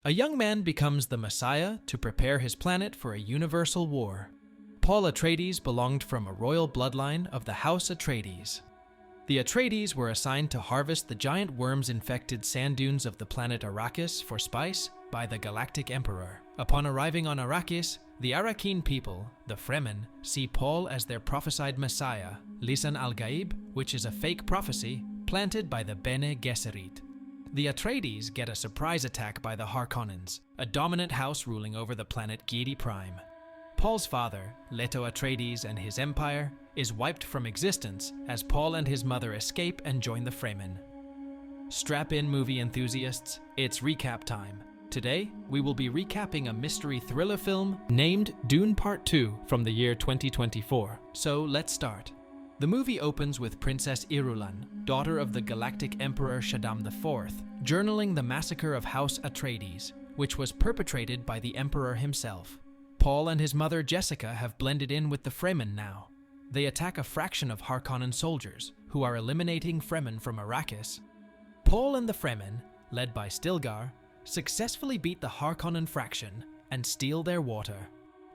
A young man becomes the Messiah to prepare his planet for a universal war. Paul Atreides belonged from a royal bloodline of the House Atreides. The Atreides were assigned to harvest the giant worms-infected sand dunes of the planet Arrakis for spice by the Galactic Emperor. Upon arriving on Arrakis, the Arrakeen people, the Fremen, see Paul as their prophesied Messiah, Lisan al-Gaib, which is a fake prophecy planted by the Bene Gesserit. The Atreides get a surprise attack by the Harkonnens, a dominant house ruling over the planet Giedi Prime. Paul's father, Leto Atreides, and his empire is wiped from existence as Paul and his mother escape and join the Fremen. Strap in, movie enthusiasts, it's recap time. Today, we will be recapping a mystery thriller film named Dune Part 2 from the year 2024. So let's start. The movie opens with Princess Irulan, daughter of the Galactic Emperor Shaddam IV, journaling the massacre of House Atreides, which was perpetrated by the Emperor himself. Paul and his mother Jessica have blended in with the Fremen now. They attack a fraction of Harkonnen soldiers, who are eliminating Fremen from Arrakis. Paul and the Fremen, led by Stilgar, successfully beat the Harkonnen fraction and steal their water.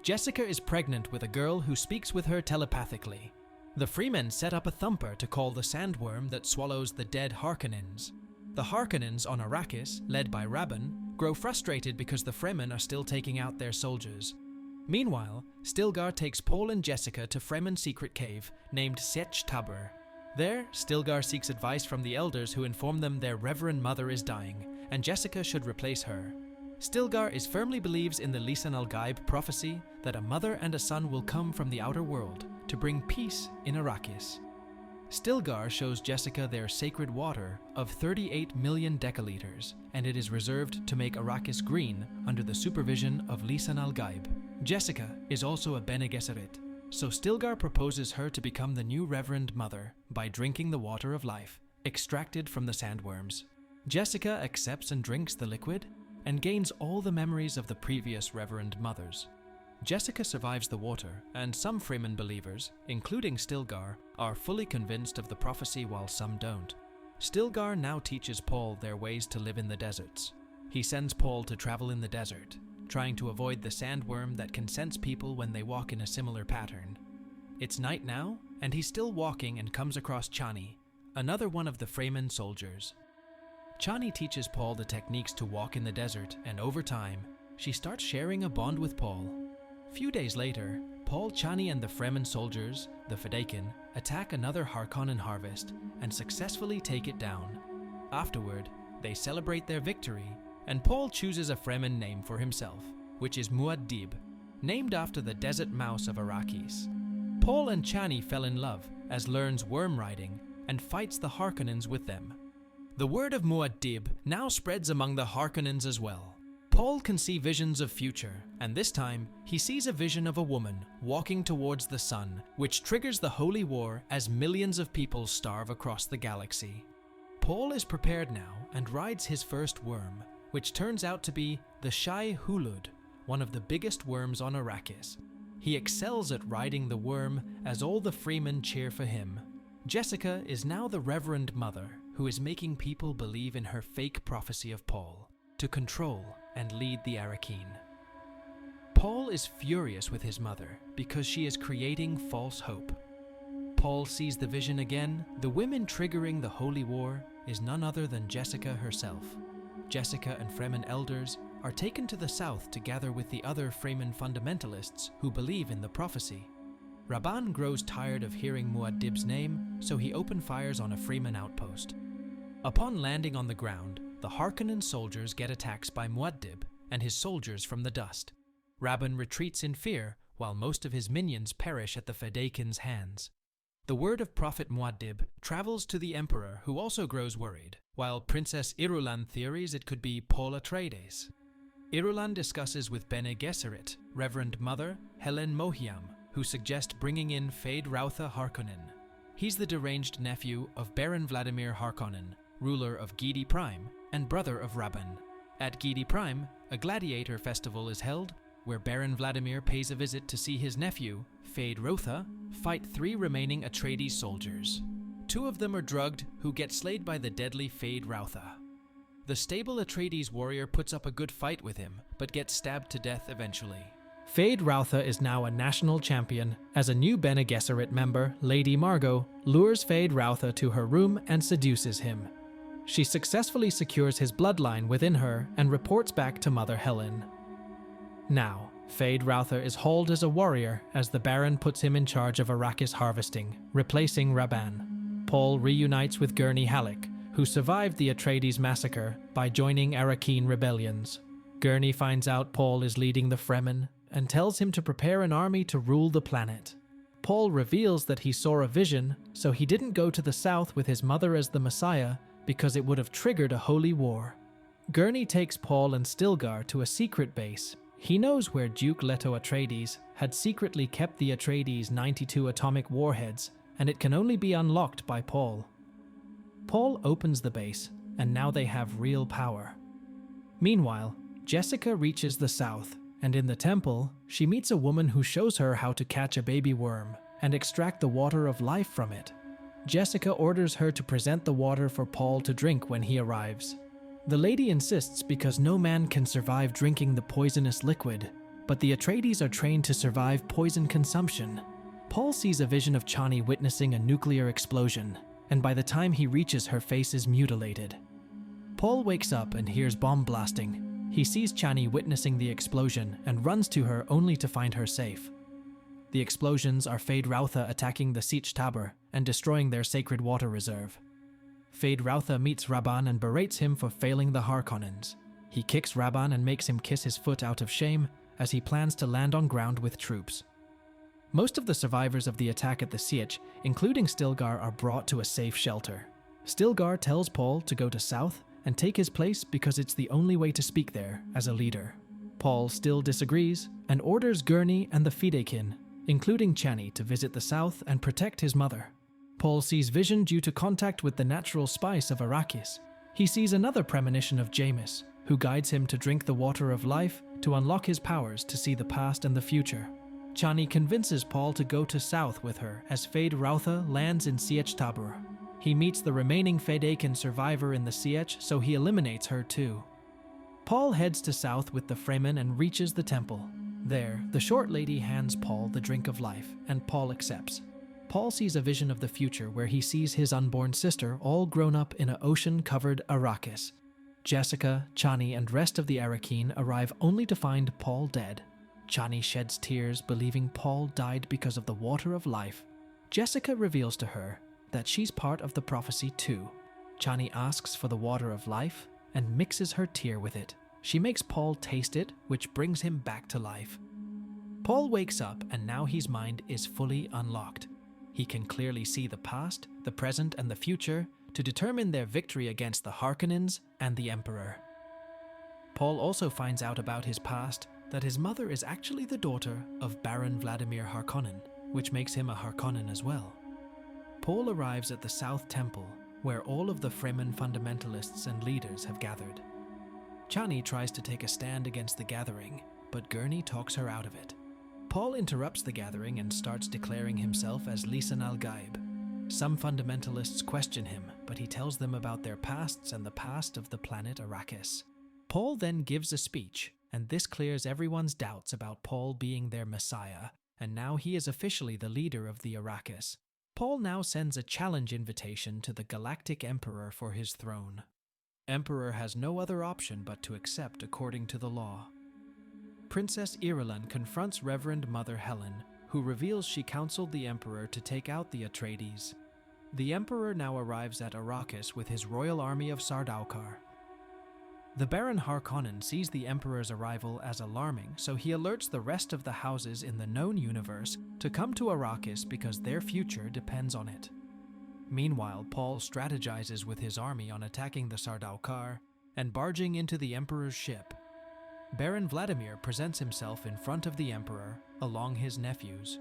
Jessica is pregnant with a girl who speaks with her telepathically. The Fremen set up a thumper to call the sandworm that swallows the dead Harkonnens. The Harkonnens on Arrakis, led by Rabban, grow frustrated because the Fremen are still taking out their soldiers. Meanwhile, Stilgar takes Paul and Jessica to Fremen's secret cave named Sech Tabr. There, Stilgar seeks advice from the elders who inform them their reverend mother is dying, and Jessica should replace her. Stilgar firmly believes in the Lisan al-Gaib prophecy that a mother and a son will come from the outer world to bring peace in Arrakis. Stilgar shows Jessica their sacred water of 38 million decaliters, and it is reserved to make Arrakis green under the supervision of Lisan al-Gaib. Jessica is also a Bene Gesserit, so Stilgar proposes her to become the new Reverend Mother by drinking the water of life, extracted from the sandworms. Jessica accepts and drinks the liquid, and gains all the memories of the previous Reverend Mothers. Jessica survives the water, and some Fremen believers, including Stilgar, are fully convinced of the prophecy while some don't. Stilgar now teaches Paul their ways to live in the deserts. He sends Paul to travel in the desert, trying to avoid the sandworm that can sense people when they walk in a similar pattern. It's night now, and he's still walking and comes across Chani, another one of the Fremen soldiers. Chani teaches Paul the techniques to walk in the desert, and over time, she starts sharing a bond with Paul. Few days later, Paul, Chani, and the Fremen soldiers, the Fedaykin, attack another Harkonnen harvest and successfully take it down. Afterward, they celebrate their victory, and Paul chooses a Fremen name for himself, which is Muad'Dib, named after the desert mouse of Arrakis. Paul and Chani fell in love as learns worm riding and fights the Harkonnens with them. The word of Muad'Dib now spreads among the Harkonnens as well. Paul can see visions of future, and this time he sees a vision of a woman walking towards the sun, which triggers the holy war as millions of people starve across the galaxy. Paul is prepared now and rides his first worm, which turns out to be the Shai Hulud, one of the biggest worms on Arrakis. He excels at riding the worm as all the Fremen cheer for him. Jessica is now the Reverend Mother, who is making people believe in her fake prophecy of Paul, to control and lead the Arrakeen. Paul is furious with his mother because she is creating false hope. Paul sees the vision again. The women triggering the holy war is none other than Jessica herself. Jessica and Fremen elders are taken to the south to gather with the other Fremen fundamentalists who believe in the prophecy. Rabban grows tired of hearing Muad'Dib's name, so he open fires on a Fremen outpost. Upon landing on the ground, the Harkonnen soldiers get attacks by Muad'Dib and his soldiers from the dust. Rabban retreats in fear, while most of his minions perish at the Fedaykin's hands. The word of Prophet Muad'Dib travels to the Emperor, who also grows worried, while Princess Irulan theories it could be Paul Atreides. Irulan discusses with Bene Gesserit, Reverend Mother Helen Mohiam, who suggest bringing in Fade Rautha Harkonnen. He's the deranged nephew of Baron Vladimir Harkonnen, ruler of Giedi Prime and brother of Rabban. At Giedi Prime, a gladiator festival is held where Baron Vladimir pays a visit to see his nephew, Fade Rautha, fight 3 remaining Atreides soldiers. 2 of them are drugged, who get slayed by the deadly Fade Rautha. The stable Atreides warrior puts up a good fight with him, but gets stabbed to death eventually. Feyd Rautha is now a national champion, as a new Bene Gesserit member, Lady Margot, lures Feyd Rautha to her room and seduces him. She successfully secures his bloodline within her and reports back to Mother Helen. Now, Feyd Rautha is hauled as a warrior as the Baron puts him in charge of Arrakis harvesting, replacing Rabban. Paul reunites with Gurney Halleck, who survived the Atreides massacre by joining Arrakeen rebellions. Gurney finds out Paul is leading the Fremen and tells him to prepare an army to rule the planet. Paul reveals that he saw a vision, so he didn't go to the south with his mother as the Messiah because it would have triggered a holy war. Gurney takes Paul and Stilgar to a secret base. He knows where Duke Leto Atreides had secretly kept the Atreides 92 atomic warheads, and it can only be unlocked by Paul. Paul opens the base, and now they have real power. Meanwhile, Jessica reaches the south, and in the temple, she meets a woman who shows her how to catch a baby worm and extract the water of life from it. Jessica orders her to present the water for Paul to drink when he arrives. The lady insists because no man can survive drinking the poisonous liquid, but the Atreides are trained to survive poison consumption. Paul sees a vision of Chani witnessing a nuclear explosion, and by the time he reaches, her face is mutilated. Paul wakes up and hears bomb blasting. He sees Chani witnessing the explosion and runs to her only to find her safe. The explosions are Feyd Rautha attacking the Sietch Tabor and destroying their sacred water reserve. Feyd Rautha meets Rabban and berates him for failing the Harkonnens. He kicks Rabban and makes him kiss his foot out of shame as he plans to land on ground with troops. Most of the survivors of the attack at the Sietch, including Stilgar, are brought to a safe shelter. Stilgar tells Paul to go to south and take his place because it's the only way to speak there as a leader. Paul still disagrees and orders Gurney and the Fidekin, including Chani, to visit the south and protect his mother. Paul sees vision due to contact with the natural spice of Arrakis. He sees another premonition of Jamis, who guides him to drink the water of life to unlock his powers to see the past and the future. Chani convinces Paul to go to south with her as Feyd Rautha lands in Sietch Tabor. He meets the remaining Fedakin survivor in the Sietch, so he eliminates her too. Paul heads to south with the Fremen and reaches the temple. There, the short lady hands Paul the drink of life, and Paul accepts. Paul sees a vision of the future where he sees his unborn sister all grown up in an ocean-covered Arrakis. Jessica, Chani, and rest of the Arrakeen arrive only to find Paul dead. Chani sheds tears, believing Paul died because of the water of life. Jessica reveals to her that she's part of the prophecy too. Chani asks for the water of life and mixes her tear with it. She makes Paul taste it, which brings him back to life. Paul wakes up and now his mind is fully unlocked. He can clearly see the past, the present, and the future to determine their victory against the Harkonnens and the Emperor. Paul also finds out about his past that his mother is actually the daughter of Baron Vladimir Harkonnen, which makes him a Harkonnen as well. Paul arrives at the South Temple, where all of the Fremen fundamentalists and leaders have gathered. Chani tries to take a stand against the gathering, but Gurney talks her out of it. Paul interrupts the gathering and starts declaring himself as Lisan al-Gaib. Some fundamentalists question him, but he tells them about their pasts and the past of the planet Arrakis. Paul then gives a speech, and this clears everyone's doubts about Paul being their messiah, and now he is officially the leader of the Arrakis. Paul now sends a challenge invitation to the Galactic Emperor for his throne. Emperor has no other option but to accept according to the law. Princess Irulan confronts Reverend Mother Helen, who reveals she counseled the Emperor to take out the Atreides. The Emperor now arrives at Arrakis with his royal army of Sardaukar. The Baron Harkonnen sees the Emperor's arrival as alarming, so he alerts the rest of the houses in the known universe to come to Arrakis because their future depends on it. Meanwhile, Paul strategizes with his army on attacking the Sardaukar and barging into the Emperor's ship. Baron Vladimir presents himself in front of the Emperor, along his nephews.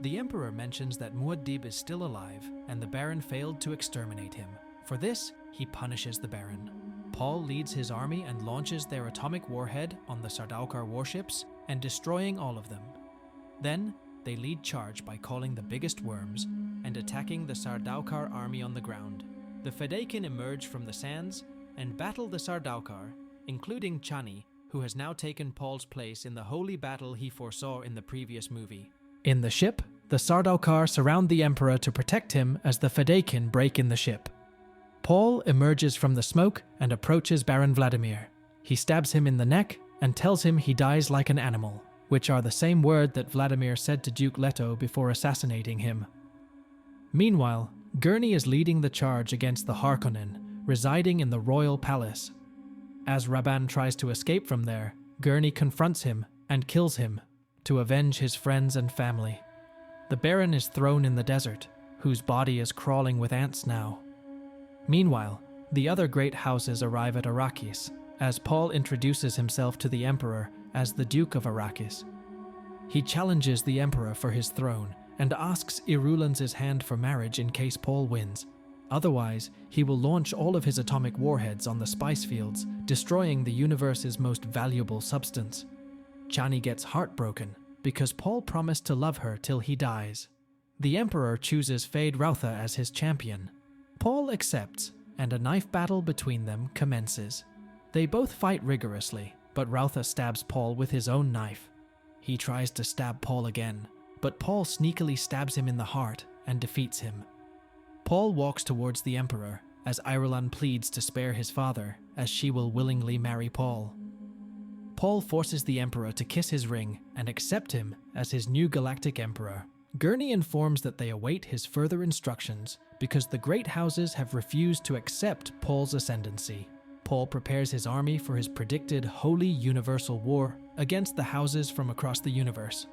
The Emperor mentions that Muad'Dib is still alive, and the Baron failed to exterminate him. For this, he punishes the Baron. Paul leads his army and launches their atomic warhead on the Sardaukar warships and destroying all of them. Then, they lead charge by calling the biggest worms and attacking the Sardaukar army on the ground. The Fedakin emerge from the sands and battle the Sardaukar, including Chani, who has now taken Paul's place in the holy battle he foresaw in the previous movie. In the ship, the Sardaukar surround the Emperor to protect him as the Fedaykin break in the ship. Paul emerges from the smoke and approaches Baron Vladimir. He stabs him in the neck and tells him he dies like an animal, which are the same word that Vladimir said to Duke Leto before assassinating him. Meanwhile, Gurney is leading the charge against the Harkonnen, residing in the royal palace. As Rabban tries to escape from there, Gurney confronts him and kills him to avenge his friends and family. The Baron is thrown in the desert, whose body is crawling with ants now. Meanwhile, the other great houses arrive at Arrakis, as Paul introduces himself to the Emperor as the Duke of Arrakis. He challenges the Emperor for his throne and asks Irulan's hand for marriage in case Paul wins. Otherwise, he will launch all of his atomic warheads on the spice fields, destroying the universe's most valuable substance. Chani gets heartbroken because Paul promised to love her till he dies. The Emperor chooses Feyd-Rautha as his champion. Paul accepts, and a knife battle between them commences. They both fight rigorously, but Rautha stabs Paul with his own knife. He tries to stab Paul again, but Paul sneakily stabs him in the heart and defeats him. Paul walks towards the Emperor as Irulan pleads to spare his father, as she will willingly marry Paul. Paul forces the Emperor to kiss his ring and accept him as his new galactic emperor. Gurney informs that they await his further instructions because the great houses have refused to accept Paul's ascendancy. Paul prepares his army for his predicted holy universal war against the houses from across the universe.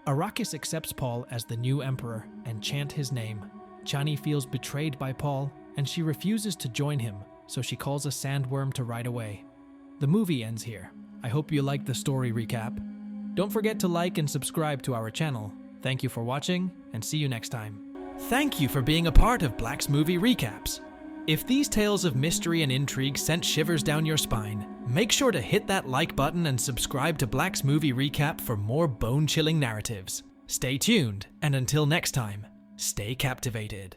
Arrakis accepts Paul as the new emperor and chant his name. Chani feels betrayed by Paul, and she refuses to join him, so she calls a sandworm to ride away. The movie ends here. I hope you liked the story recap. Don't forget to like and subscribe to our channel. Thank you for watching, and see you next time. Thank you for being a part of Black's Movie Recaps. If these tales of mystery and intrigue sent shivers down your spine, make sure to hit that like button and subscribe to Black's Movie Recap for more bone-chilling narratives. Stay tuned, and until next time, stay captivated.